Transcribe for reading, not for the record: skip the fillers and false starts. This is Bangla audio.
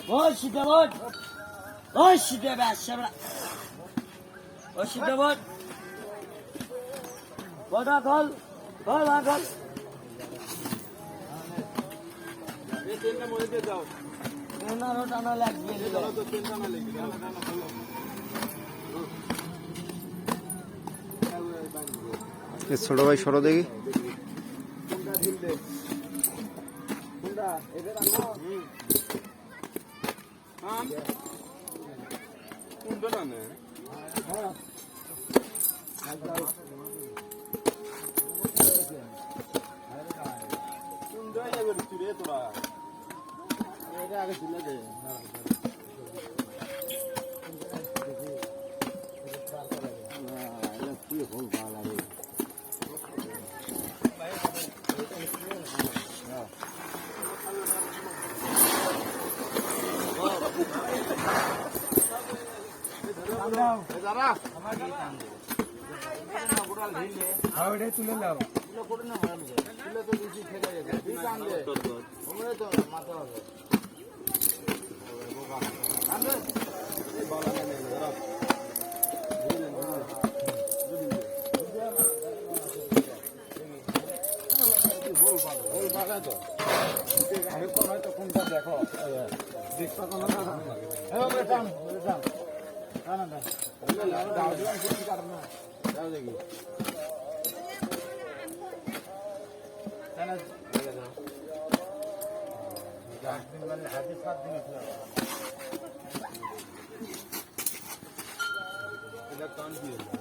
Oy şide bak. Oy şide be aşağı. Oy şide bak. Bada kal. Kal lan kal. না টানা লাগবে ছোট ভাই সরো দেখি আগে ছিল যে তুলে নাও তুলে তো বেশি ফেলে গেছে তো মাথা হবে কোনটা দেখো দেখি হাতে 7 দিন এটা কান দিয়ে দাও